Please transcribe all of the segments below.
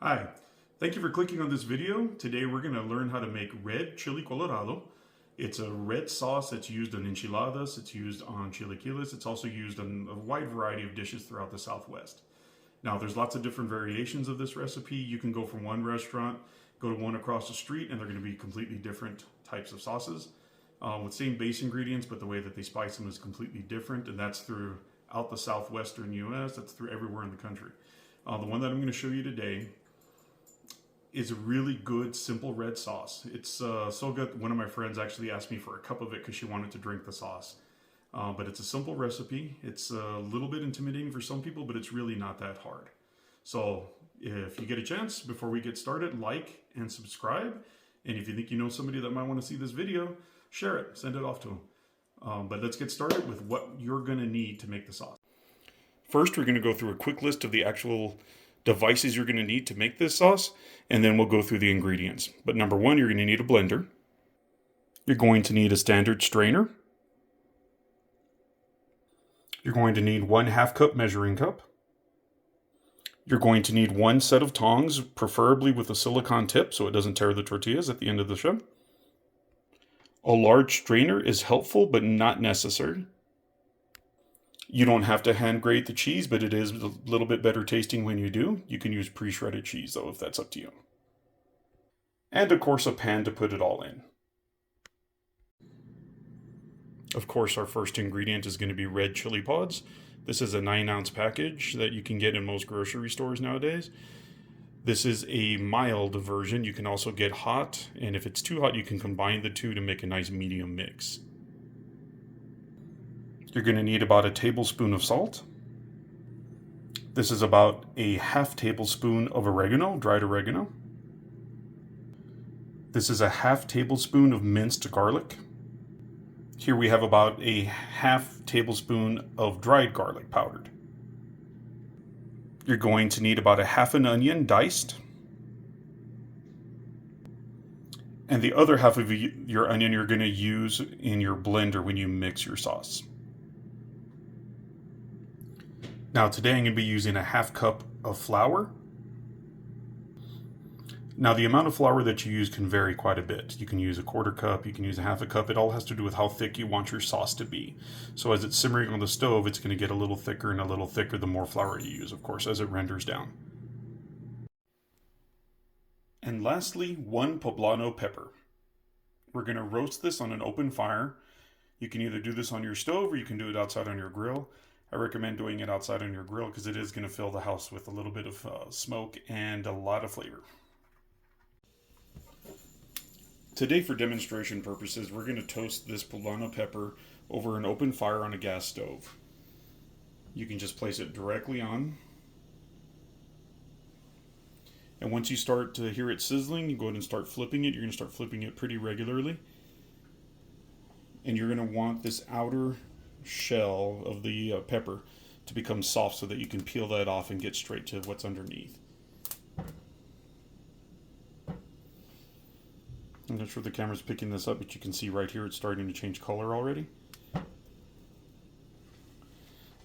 Hi, thank you for clicking on this video. Today we're going to learn how to make red chili colorado. It's a red sauce that's used on enchiladas, it's used on chilaquiles, it's also used on a wide variety of dishes throughout the Southwest. Now there's lots of different variations of this recipe. You can go from one restaurant, go to one across the street, and they're going to be completely different types of sauces with same base ingredients, but the way that they spice them is completely different, and that's throughout the Southwestern US, that's through everywhere in the country. The one that I'm going to show you today is a really good, simple red sauce. It's so good. One of my friends actually asked me for a cup of it because she wanted to drink the sauce. But it's a simple recipe. It's a little bit intimidating for some people, but it's really not that hard. So if you get a chance, before we get started, like and subscribe. And if you think you know somebody that might want to see this video, share it, send it off to them. But let's get started with what you're gonna need to make the sauce. First, we're gonna go through a quick list of the actual devices you're going to need to make this sauce, and then we'll go through the ingredients. But number one, you're going to need a blender. You're going to need a standard strainer. You're going to need 1/2 cup measuring cup. You're going to need one set of tongs, preferably with a silicone tip so it doesn't tear the tortillas at the end of the show. A large strainer is helpful but not necessary. You don't have to hand grate the cheese, but it is a little bit better tasting when you do. You can use pre-shredded cheese, though, if that's up to you. And, of course, a pan to put it all in. Of course, our first ingredient is going to be red chili pods. This is a 9-ounce package that you can get in most grocery stores nowadays. This is a mild version. You can also get hot, and if it's too hot, you can combine the two to make a nice medium mix. You're going to need about a tablespoon of salt. This is about a 1/2 tablespoon of oregano, dried oregano. This is a 1/2 tablespoon of minced garlic. Here we have about a 1/2 tablespoon of dried garlic powdered. You're going to need about a 1/2 an onion diced. And the other 1/2 of your onion you're going to use in your blender when you mix your sauce. Now today I'm going to be using a 1/2 cup of flour. Now the amount of flour that you use can vary quite a bit. You can use a 1/4 cup, you can use a 1/2 cup. It all has to do with how thick you want your sauce to be. So as it's simmering on the stove, it's going to get a little thicker and a little thicker the more flour you use, of course, as it renders down. And lastly, 1 Poblano pepper. We're going to roast this on an open fire. You can either do this on your stove or you can do it outside on your grill. I recommend doing it outside on your grill because it is going to fill the house with a little bit of smoke and a lot of flavor. Today, for demonstration purposes, we're going to toast this poblano pepper over an open fire on a gas stove. You can just place it directly on. And once you start to hear it sizzling, you go ahead and start flipping it. You're going to start flipping it pretty regularly. And you're going to want this outer shell of the pepper to become soft so that you can peel that off and get straight to what's underneath. I'm not sure if the camera's picking this up, but you can see right here it's starting to change color already.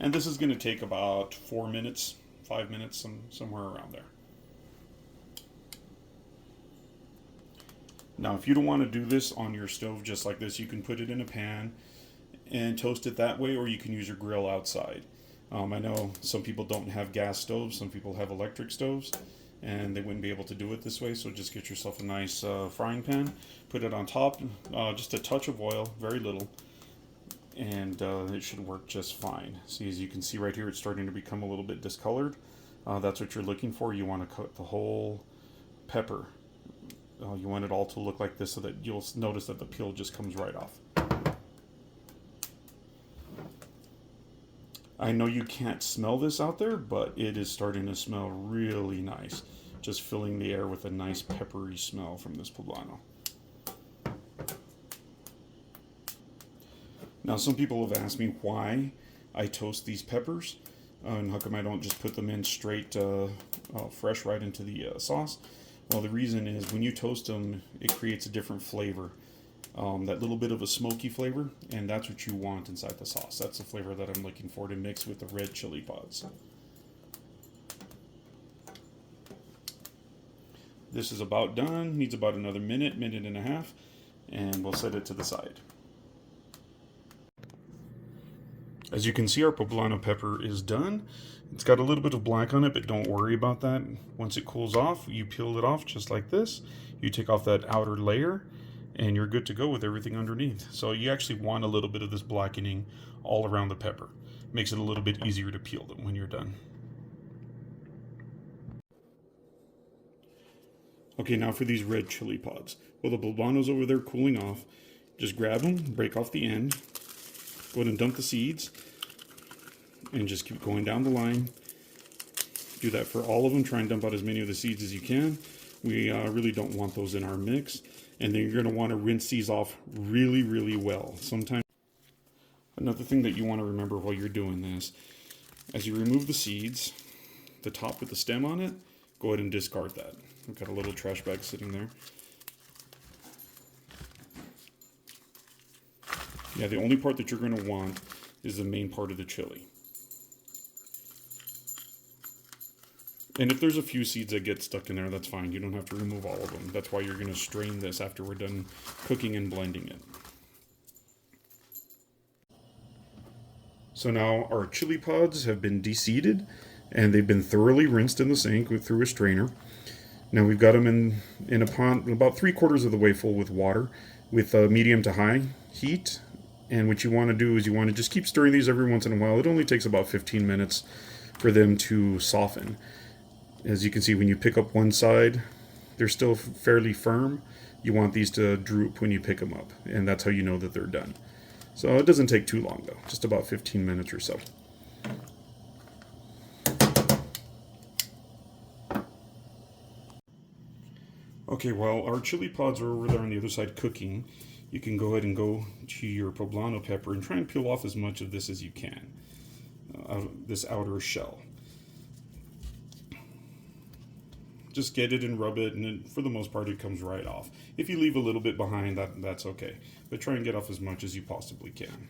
And this is going to take about 4 minutes, 5 minutes, somewhere around there. Now if you don't want to do this on your stove just like this, you can put it in a pan and toast it that way, or you can use your grill outside. I know some people don't have gas stoves, some people have electric stoves, and they wouldn't be able to do it this way, so just get yourself a nice frying pan, put it on top, just a touch of oil, very little, and it should work just fine. See, as you can see right here, it's starting to become a little bit discolored. That's what you're looking for. You want to coat the whole pepper. You want it all to look like this so that you'll notice that the peel just comes right off. I know you can't smell this out there, but it is starting to smell really nice. Just filling the air with a nice peppery smell from this poblano. Now some people have asked me why I toast these peppers and how come I don't just put them in straight fresh right into the sauce. Well, the reason is when you toast them, it creates a different flavor. That little bit of a smoky flavor, and that's what you want inside the sauce. That's the flavor that I'm looking for to mix with the red chili pods. This is about done. Needs about another minute, minute and a half, and we'll set it to the side. As you can see, our poblano pepper is done. It's got a little bit of black on it, but don't worry about that. Once it cools off, you peel it off just like this. You take off that outer layer, and you're good to go with everything underneath. So you actually want a little bit of this blackening all around the pepper. Makes it a little bit easier to peel them when you're done. Okay, now for these red chili pods. Well, the poblano's over there cooling off. Just grab them, break off the end, go ahead and dump the seeds, and just keep going down the line. Do that for all of them. Try and dump out as many of the seeds as you can. We really don't want those in our mix. And then you're going to want to rinse these off really, really well. Sometimes another thing that you want to remember while you're doing this, as you remove the seeds, the top with the stem on it, go ahead and discard that. I've got a little trash bag sitting there. Yeah, the only part that you're going to want is the main part of the chili. And if there's a few seeds that get stuck in there, that's fine. You don't have to remove all of them. That's why you're going to strain this after we're done cooking and blending it. So now our chili pods have been de-seeded, and they've been thoroughly rinsed in the sink through a strainer. Now we've got them in a pot about 3/4 of the way full with water with medium to high heat. And what you want to do is you want to just keep stirring these every once in a while. It only takes about 15 minutes for them to soften. As you can see, when you pick up one side, they're still fairly firm. You want these to droop when you pick them up, and that's how you know that they're done. So it doesn't take too long though, just about 15 minutes or so. Okay, while our chili pods are over there on the other side cooking, you can go ahead and go to your poblano pepper and try and peel off as much of this as you can, this outer shell. Just get it and rub it, and for the most part it comes right off. If you leave a little bit behind, that's okay. But try and get off as much as you possibly can.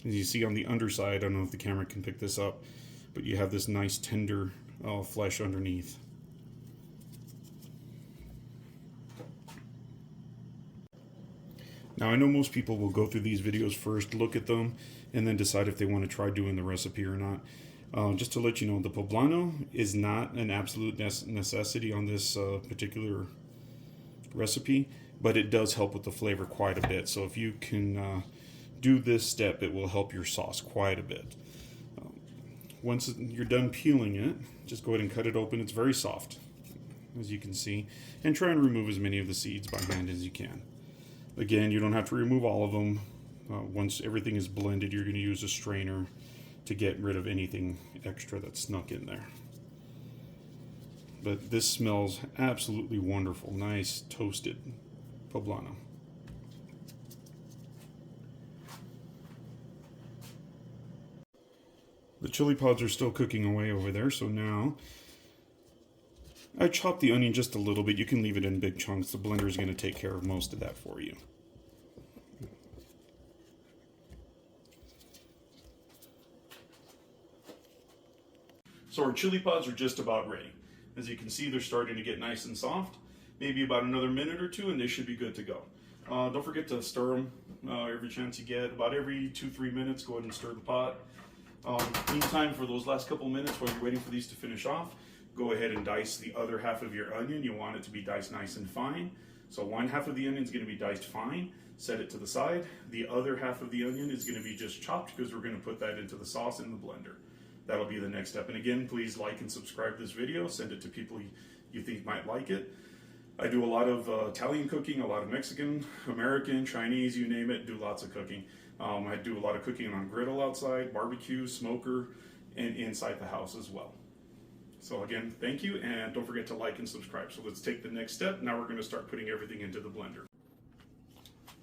As you see on the underside, I don't know if the camera can pick this up, but you have this nice tender flesh underneath. Now I know most people will go through these videos first, look at them, and then decide if they want to try doing the recipe or not. Just to let you know, the poblano is not an absolute necessity on this particular recipe, but it does help with the flavor quite a bit. So if you can do this step, it will help your sauce quite a bit. Once you're done peeling it, just go ahead and cut it open. It's very soft, as you can see, and try and remove as many of the seeds by hand as you can. Again, you don't have to remove all of them. Once everything is blended, you're going to use a strainer to get rid of anything extra that's snuck in there. But this smells absolutely wonderful. Nice toasted poblano. The chili pods are still cooking away over there, so now I chopped the onion just a little bit. You can leave it in big chunks. The blender is going to take care of most of that for you. So our chili pods are just about ready. As you can see, they're starting to get nice and soft. Maybe about another minute or two and they should be good to go. Don't forget to stir them every chance you get. About every 2-3 minutes, go ahead and stir the pot. Meantime, for those last couple minutes while you're waiting for these to finish off, go ahead and dice the other half of your onion. You want it to be diced nice and fine. So one half of the onion is going to be diced fine. Set it to the side. The other half of the onion is going to be just chopped because we're going to put that into the sauce in the blender. That'll be the next step. And again, please like and subscribe this video. Send it to people you think might like it. I do a lot of Italian cooking, a lot of Mexican, American, Chinese, you name it, do lots of cooking. I do a lot of cooking on griddle outside, barbecue, smoker, and inside the house as well. So again, thank you, and don't forget to like and subscribe. So let's take the next step. Now we're going to start putting everything into the blender.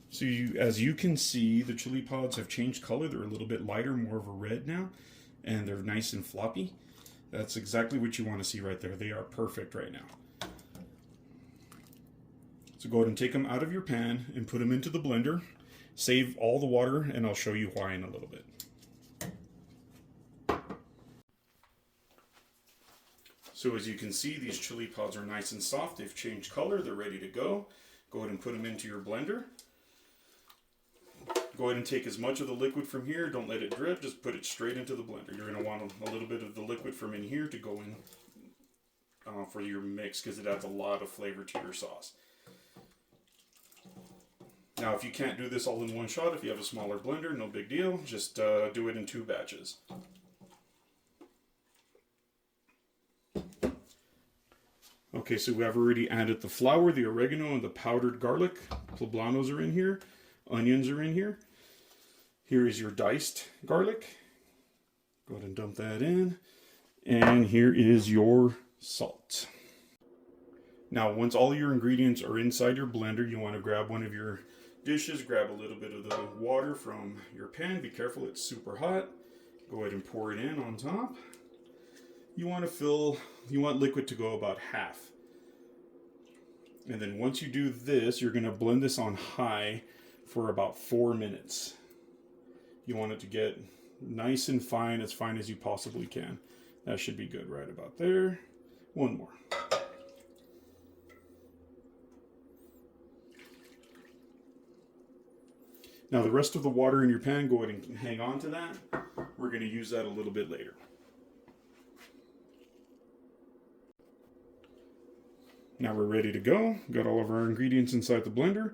So as you can see, the chili pods have changed color. They're a little bit lighter, more of a red now, and they're nice and floppy. That's exactly what you want to see right there. They are perfect right now. So go ahead and take them out of your pan and put them into the blender. Save all the water, and I'll show you why in a little bit. So as you can see, these chili pods are nice and soft. They've changed color. They're ready to go. Go ahead and put them into your blender. Go ahead and take as much of the liquid from here. Don't let it drip. Just put it straight into the blender. You're going to want a little bit of the liquid from in here to go in for your mix, because it adds a lot of flavor to your sauce. Now, if you can't do this all in one shot, if you have a smaller blender, no big deal. Just do it in 2 batches. Okay, so we have already added the flour, the oregano, and the powdered garlic. Poblanos are in here. Onions are in here. Here is your diced garlic. Go ahead and dump that in. And here is your salt. Now, once all your ingredients are inside your blender, you want to grab one of your dishes, grab a little bit of the water from your pan. Be careful, it's super hot. Go ahead and pour it in on top. You want liquid to go about half. And then once you do this, you're going to blend this on high for about 4 minutes. You want it to get nice and fine as you possibly can. That should be good right about there. One more. Now the rest of the water in your pan, go ahead and hang on to that. We're going to use that a little bit later. Now we're ready to go. Got all of our ingredients inside the blender.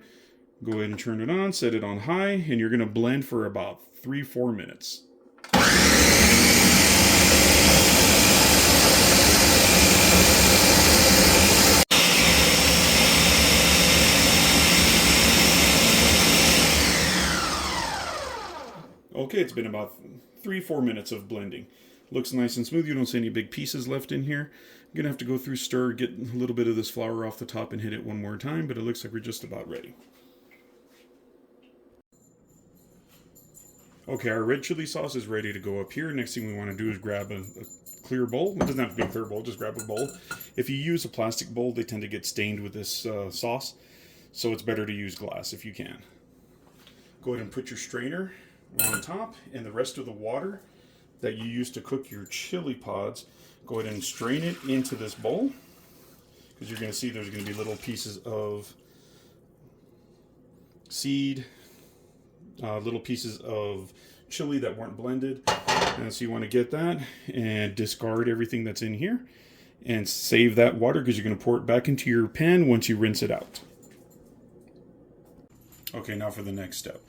Go ahead and turn it on, set it on high, and you're going to blend for about 3-4 minutes. Okay, it's been about 3-4 minutes of blending. Looks nice and smooth. You don't see any big pieces left in here. You're going to have to go through, stir, get a little bit of this flour off the top and hit it one more time, but it looks like we're just about ready. Okay, our red chili sauce is ready to go up here. Next thing we want to do is grab a clear bowl. It doesn't have to be a clear bowl, just grab a bowl. If you use a plastic bowl, they tend to get stained with this sauce, so it's better to use glass if you can. Go ahead and put your strainer on top, and the rest of the water that you use to cook your chili pods, go ahead and strain it into this bowl, because you're going to see there's going to be little pieces of seed, little pieces of chili that weren't blended. And so you want to get that and discard everything that's in here and save that water, because you're going to pour it back into your pan once you rinse it out. Okay, now for the next step.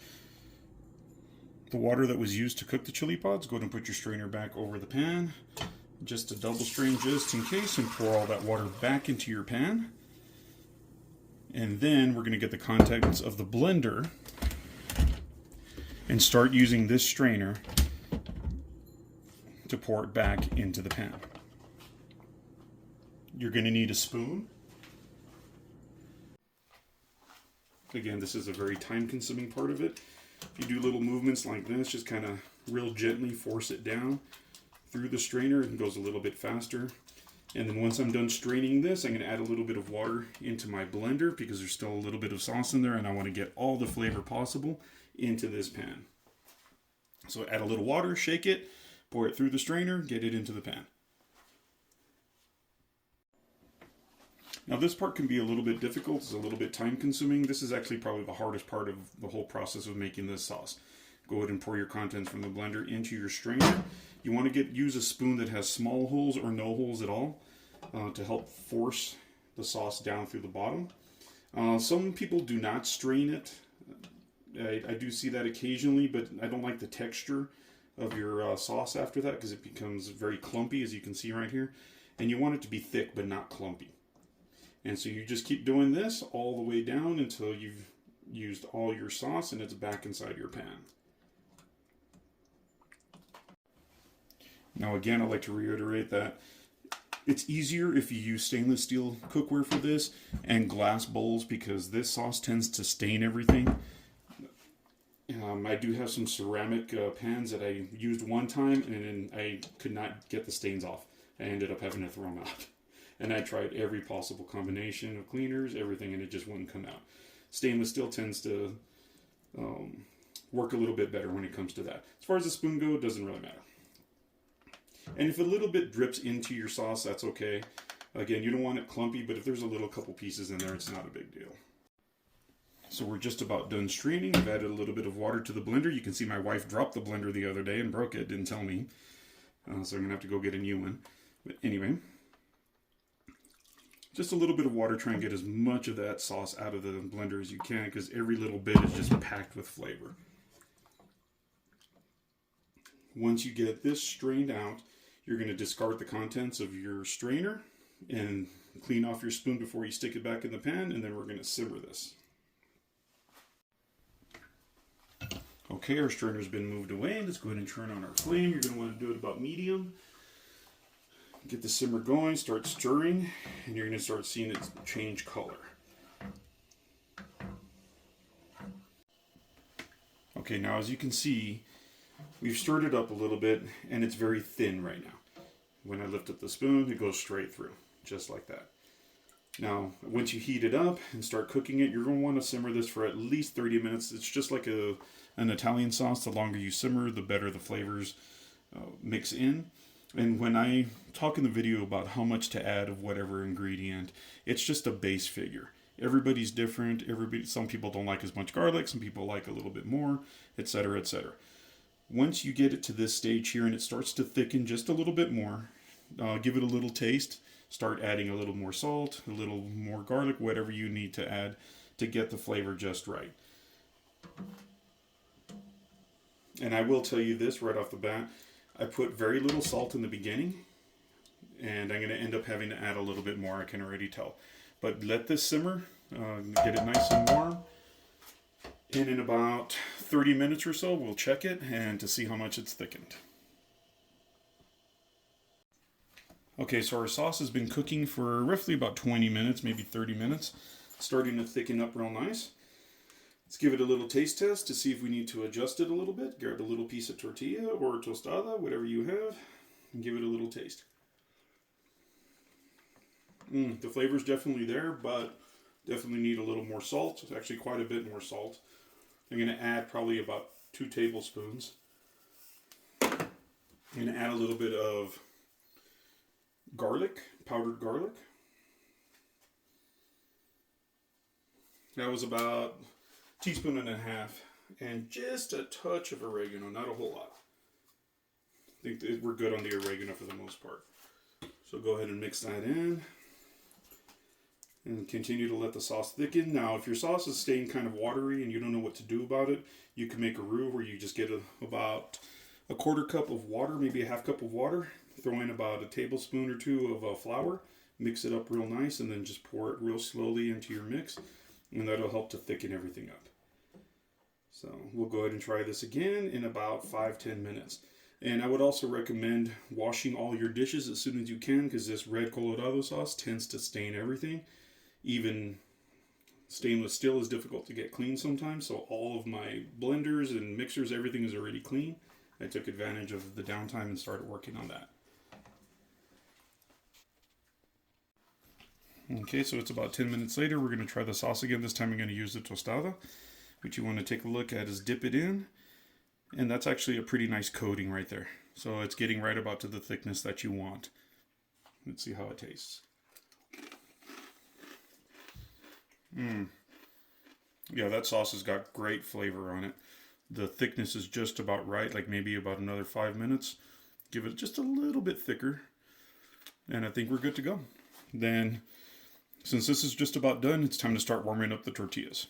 The water that was used to cook the chili pods, go ahead and put your strainer back over the pan, just to double strain just in case, and pour all that water back into your pan. And then we're going to get the contents of the blender and start using this strainer to pour it back into the pan. You're going to need a spoon. Again, this is a very time-consuming part of it. If you do little movements like this, just kind of real gently force it down through the strainer, it goes a little bit faster. And then once I'm done straining this, I'm going to add a little bit of water into my blender, because there's still a little bit of sauce in there and I want to get all the flavor possible into this pan. So add a little water, shake it, pour it through the strainer, get it into the pan. Now this part can be a little bit difficult, it's a little bit time consuming. This is actually probably the hardest part of the whole process of making this sauce. Go ahead and pour your contents from the blender into your strainer. You want to use a spoon that has small holes or no holes at all to help force the sauce down through the bottom. Some people do not strain it. I do see that occasionally, but I don't like the texture of your sauce after that, because it becomes very clumpy, as you can see right here. And you want it to be thick but not clumpy. And so you just keep doing this all the way down until you've used all your sauce and it's back inside your pan. Now again, I'd like to reiterate that it's easier if you use stainless steel cookware for this and glass bowls, because this sauce tends to stain everything. I do have some ceramic pans that I used one time and I could not get the stains off. I ended up having to throw them out. And I tried every possible combination of cleaners, everything, and it just wouldn't come out. Stainless steel tends to work a little bit better when it comes to that. As far as the spoon goes, it doesn't really matter. And if a little bit drips into your sauce, that's okay. Again, you don't want it clumpy, but if there's a little couple pieces in there, it's not a big deal. So we're just about done straining. I've added a little bit of water to the blender. You can see my wife dropped the blender the other day and broke it, didn't tell me. So I'm gonna have to go get a new one. But anyway, just a little bit of water, try and get as much of that sauce out of the blender as you can, because every little bit is just packed with flavor. Once you get this strained out, you're going to discard the contents of your strainer and clean off your spoon before you stick it back in the pan, and then we're going to simmer this. Okay, our strainer's been moved away. Let's go ahead and turn on our flame. You're going to want to do it about medium. Get the simmer going, start stirring, and you're going to start seeing it change color. Okay, now as you can see, we've stirred it up a little bit, and it's very thin right now. When I lift up the spoon, it goes straight through, just like that. Now, once you heat it up and start cooking it, you're going to want to simmer this for at least 30 minutes. It's just like an Italian sauce. The longer you simmer, the better the flavors mix in. And when I talk in the video about how much to add of whatever ingredient, it's just a base figure. Everybody's different. Some people don't like as much garlic. Some people like a little bit more, etc., etc. Once you get it to this stage here and it starts to thicken just a little bit more, give it a little taste. Start adding a little more salt, a little more garlic, whatever you need to add to get the flavor just right. And I will tell you this right off the bat, I put very little salt in the beginning, and I'm going to end up having to add a little bit more, I can already tell. But let this simmer, get it nice and warm. And in about 30 minutes or so, we'll check it and to see how much it's thickened. Okay, so our sauce has been cooking for roughly about 20 minutes, maybe 30 minutes. It's starting to thicken up real nice. Let's give it a little taste test to see if we need to adjust it a little bit. Grab a little piece of tortilla or tostada, whatever you have, and give it a little taste. The flavor's definitely there, but definitely need a little more salt. It's actually quite a bit more salt. I'm going to add probably about 2 tablespoons. I'm going to add a little bit of garlic, powdered garlic. That was about a teaspoon and a half, and just a touch of oregano, not a whole lot. I think that we're good on the oregano for the most part. So go ahead and mix that in and continue to let the sauce thicken. Now, if your sauce is staying kind of watery and you don't know what to do about it, you can make a roux where you just get about a 1/4 cup of water, maybe a 1/2 cup of water, throw in about a tablespoon or 2 of flour, mix it up real nice, and then just pour it real slowly into your mix, and that'll help to thicken everything up. So we'll go ahead and try this again in about 5-10 minutes. And I would also recommend washing all your dishes as soon as you can, because this Red Colorado sauce tends to stain everything. Even stainless steel is difficult to get clean sometimes, so all of my blenders and mixers, everything is already clean. I took advantage of the downtime and started working on that. Okay, so it's about 10 minutes later. We're going to try the sauce again. This time I'm going to use the tostada. What you want to take a look at is dip it in. And that's actually a pretty nice coating right there. So it's getting right about to the thickness that you want. Let's see how it tastes. Yeah, that sauce has got great flavor on it. The thickness is just about right, like maybe about another 5 minutes. Give it just a little bit thicker. And I think we're good to go. Then, since this is just about done, it's time to start warming up the tortillas.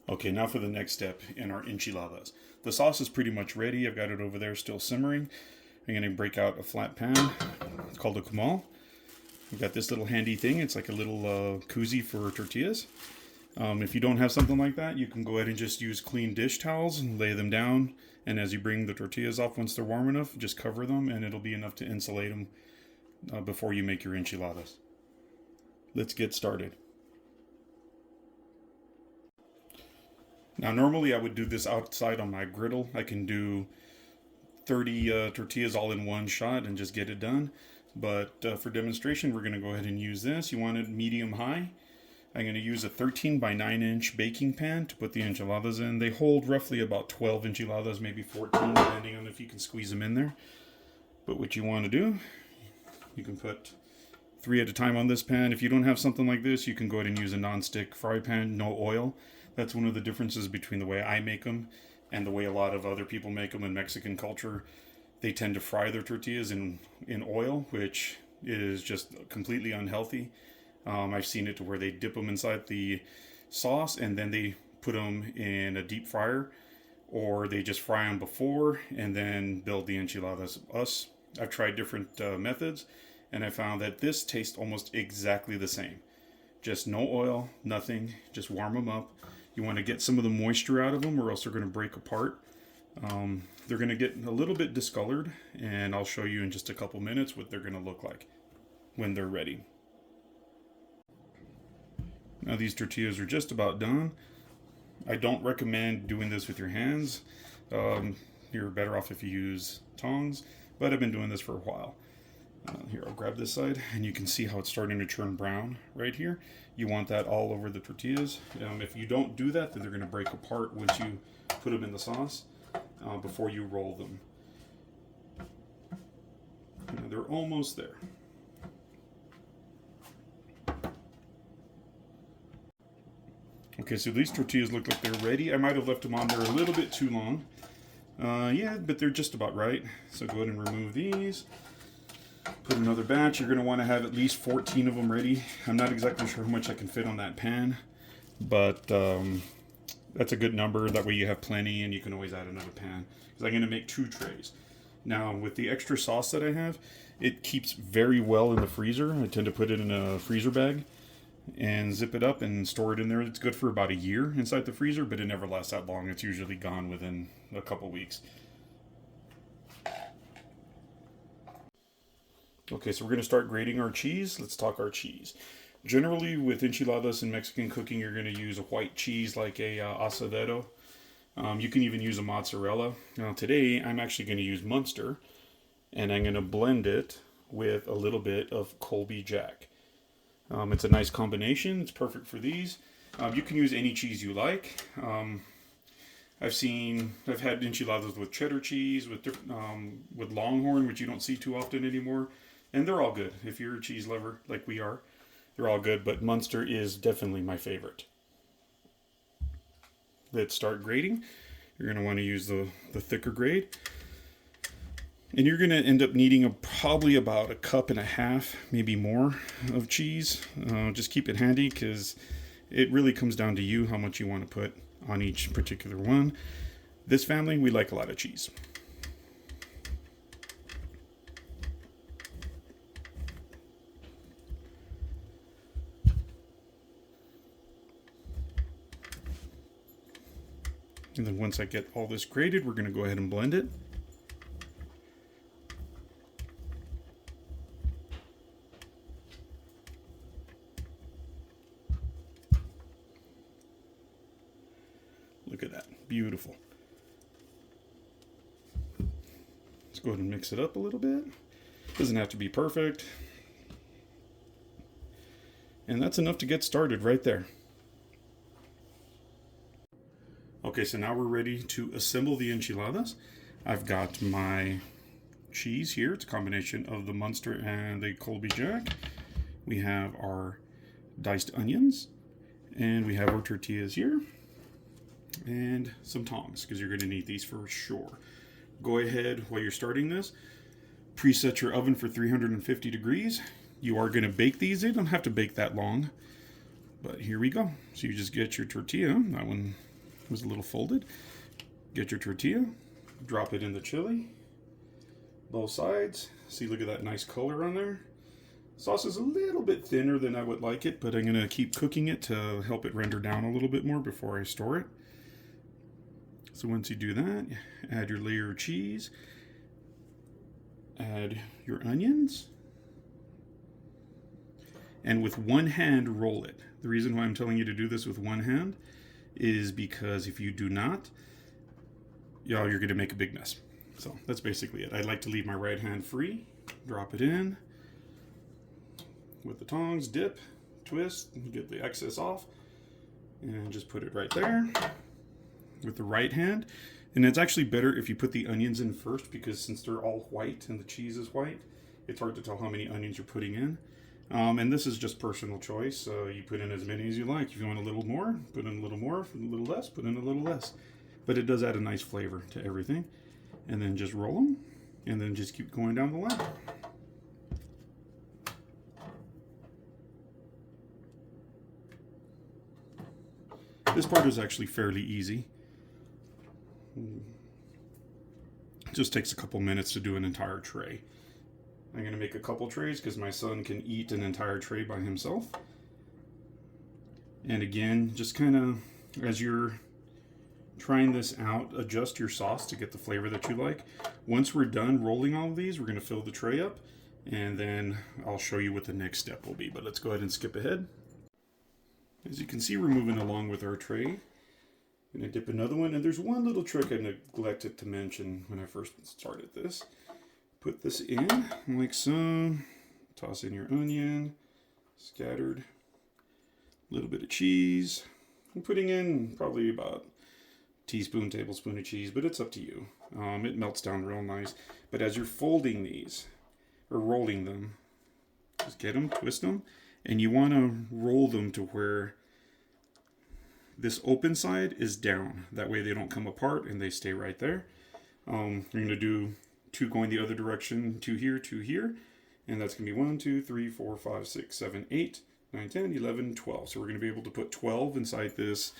Okay, now for the next step in our enchiladas. The sauce is pretty much ready. I've got it over there still simmering. I'm going to break out a flat pan. It's called a comal. We've got this little handy thing. It's like a little koozie for tortillas. If you don't have something like that, you can go ahead and just use clean dish towels and lay them down. And as you bring the tortillas off, once they're warm enough, just cover them and it'll be enough to insulate them before you make your enchiladas. Let's get started. Now normally I would do this outside on my griddle. I can do 30 tortillas all in one shot and just get it done. But for demonstration, we're going to go ahead and use this. You want it medium high. I'm going to use a 13 by 9 inch baking pan to put the enchiladas in. They hold roughly about 12 enchiladas, maybe 14, depending on if you can squeeze them in there. But what you want to do, you can put 3 at a time on this pan. If you don't have something like this, you can go ahead and use a non-stick fry pan, no oil. That's one of the differences between the way I make them and the way a lot of other people make them in Mexican culture. They tend to fry their tortillas in oil, which is just completely unhealthy. I've seen it to where they dip them inside the sauce and then they put them in a deep fryer, or they just fry them before and then build the enchiladas. I've tried different methods, and I found that this tastes almost exactly the same. Just no oil, nothing, just warm them up. You want to get some of the moisture out of them or else they're going to break apart. They're going to get a little bit discolored, and I'll show you in just a couple minutes what they're going to look like when they're ready. Now these tortillas are just about done. I don't recommend doing this with your hands. You're better off if you use tongs, but I've been doing this for a while. Here, I'll grab this side, and you can see how it's starting to turn brown right here. You want that all over the tortillas. If you don't do that, then they're going to break apart once you put them in the sauce before you roll them. Now, they're almost there. Okay, so these tortillas look like they're ready. I might have left them on there a little bit too long. Yeah, but they're just about right. So go ahead and remove these. Put another batch. You're going to want to have at least 14 of them ready. I'm not exactly sure how much I can fit on that pan, but that's a good number. That way you have plenty and you can always add another pan. Because I'm going to make 2 trays. Now, with the extra sauce that I have, it keeps very well in the freezer. I tend to put it in a freezer bag and zip it up and store it in there. It's good for about a year inside the freezer, but it never lasts that long. It's usually gone within a couple weeks. Okay, so we're going to start grating our cheese. Let's talk our cheese. Generally, with enchiladas in Mexican cooking, you're going to use a white cheese like a asadero. You can even use a mozzarella. Now today, I'm actually going to use Munster, and I'm going to blend it with a little bit of Colby Jack. It's a nice combination. It's perfect for these. You can use any cheese you like. I've had enchiladas with cheddar cheese, with Longhorn, which you don't see too often anymore, and they're all good. If you're a cheese lover like we are, they're all good. But Munster is definitely my favorite. Let's start grating. You're going to want to use the thicker grade. And you're going to end up needing probably about 1.5 cups, maybe more, of cheese. Just keep it handy because it really comes down to you how much you want to put on each particular one. This family, we like a lot of cheese. And then once I get all this grated, we're going to go ahead and blend it. Look at that. Beautiful. Let's go ahead and mix it up a little bit. Doesn't have to be perfect. And that's enough to get started right there. Okay, so now we're ready to assemble the enchiladas. I've got my cheese here. It's a combination of the Munster and the Colby Jack. We have our diced onions. And we have our tortillas here. And some tongs, because you're going to need these for sure. Go ahead, while you're starting this, preset your oven for 350 degrees. You are going to bake these. They don't have to bake that long, but here we go. So you just get your tortilla. That one was a little folded. Get your tortilla, drop it in the chili, both sides. See, look at that nice color on there. Sauce is a little bit thinner than I would like it, but I'm going to keep cooking it to help it render down a little bit more before I store it. So once you do that, add your layer of cheese, add your onions, and with one hand roll it. The reason why I'm telling you to do this with one hand is because if you do not, you're going to make a big mess. So that's basically it. I like to leave my right hand free, drop it in with the tongs, dip, twist, get the excess off, and just put it right there with the right hand. And it's actually better if you put the onions in first, because since they're all white and the cheese is white, it's hard to tell how many onions you're putting in. And this is just personal choice, so you put in as many as you like. If you want a little more, put in a little more. If a little less, put in a little less. But it does add a nice flavor to everything. And then just roll them, and then just keep going down the line. This part is actually fairly easy. It just takes a couple minutes to do an entire tray. I'm going to make a couple trays because my son can eat an entire tray by himself. And again, just kind of as you're trying this out, adjust your sauce to get the flavor that you like. Once we're done rolling all of these, we're going to fill the tray up, and then I'll show you what the next step will be. But let's go ahead and skip ahead. As you can see, we're moving along with our tray. I'm going to dip another one, and there's one little trick I neglected to mention when I first started this. Put this in like so, toss in your onion, scattered, a little bit of cheese. I'm putting in probably about a teaspoon, tablespoon of cheese, but it's up to you. It melts down real nice. But as you're folding these, or rolling them, just get them, twist them, and you want to roll them to where this open side is down. That way they don't come apart and they stay right there. You're going to do 2 going the other direction, 2 here, and that's going to be 1, 2, 3, 4, 5, 6, 7, 8, 9, 10, 11, 12. So we're going to be able to put 12 inside this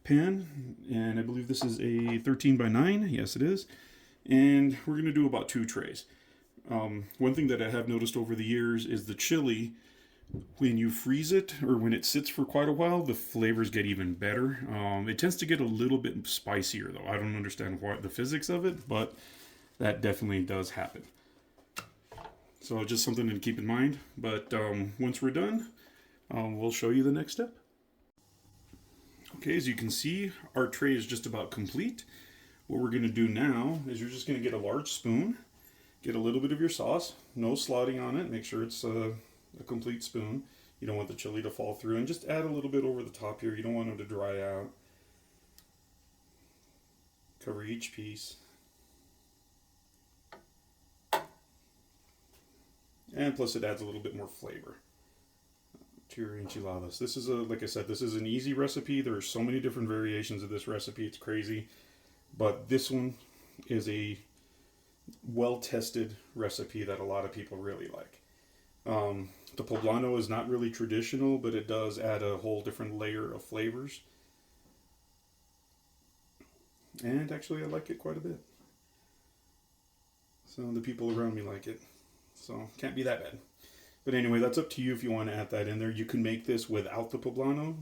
pan, and I believe this is a 13 by 9. Yes, it is. And we're going to do about 2 trays. One thing that I have noticed over the years is the chili, when you freeze it or when it sits for quite a while, the flavors get even better. It tends to get a little bit spicier though. I don't understand the physics of it, but that definitely does happen. So just something to keep in mind. But once we're done, we'll show you the next step. Okay, as you can see, our tray is just about complete. What we're going to do now is you're just going to get a large spoon, get a little bit of your sauce, no slotting on it, make sure it's a complete spoon. You don't want the chili to fall through, and just add a little bit over the top here. You don't want them to dry out. Cover each piece. And plus it adds a little bit more flavor to your enchiladas. This is like I said, this is an easy recipe. There are so many different variations of this recipe. It's crazy. But this one is a well-tested recipe that a lot of people really like. The Poblano is not really traditional, but it does add a whole different layer of flavors. And actually I like it quite a bit. So the people around me like it. So can't be that bad. But anyway, that's up to you if you want to add that in there. You can make this without the Poblano.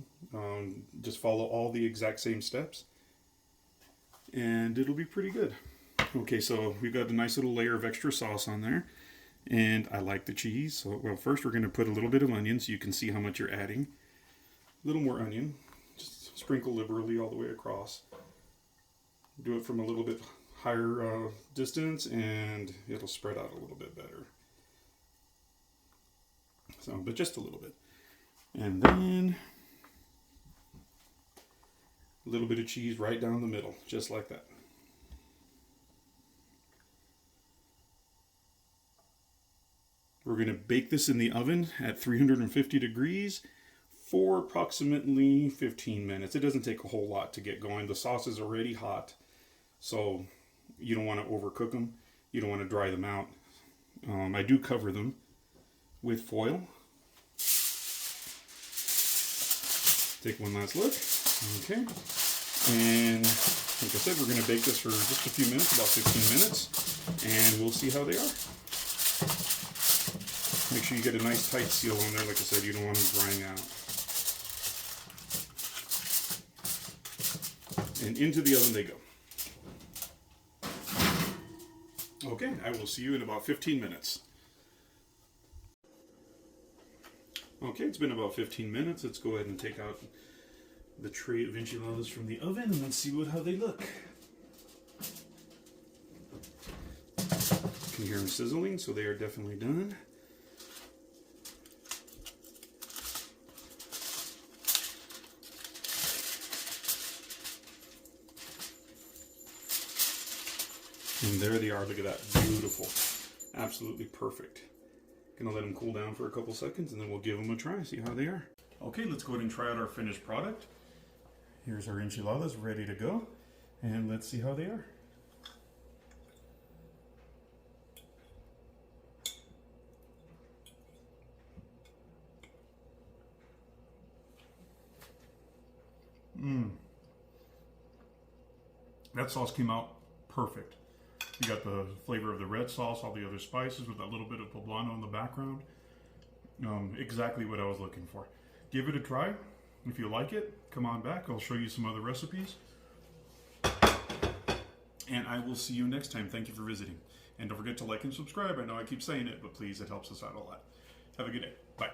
Just follow all the exact same steps, and it'll be pretty good. Okay, so we've got a nice little layer of extra sauce on there. And I like the cheese. So, well, first we're going to put a little bit of onion so you can see how much you're adding. A little more onion. Just sprinkle liberally all the way across. Do it from a little bit higher distance, and it'll spread out a little bit better. So, but just a little bit. And then a little bit of cheese right down the middle, just like that. We're going to bake this in the oven at 350 degrees for approximately 15 minutes. It doesn't take a whole lot to get going. The sauce is already hot, so you don't want to overcook them. You don't want to dry them out. I do cover them with foil. Take one last look. Okay. And like I said, we're going to bake this for just a few minutes, about 15 minutes, and we'll see how they are. Make sure you get a nice tight seal on there. Like I said, you don't want them drying out. And into the oven they go. Okay, I will see you in about 15 minutes. Okay, it's been about 15 minutes. Let's go ahead and take out the tray of enchiladas from the oven and let's see how they look. You can hear them sizzling, so they are definitely done. there they are. Look at that. Beautiful. Absolutely perfect. Gonna let them cool down for a couple seconds and then we'll give them a try, see how they are. Okay, let's go ahead and try out our finished product. Here's our enchiladas ready to go. And let's see how they are. That sauce came out perfect. You got the flavor of the red sauce, all the other spices with a little bit of poblano in the background. Exactly what I was looking for. Give it a try. If you like it, come on back. I'll show you some other recipes. And I will see you next time. Thank you for visiting. And don't forget to like and subscribe. I know I keep saying it, but please, it helps us out a lot. Have a good day. Bye.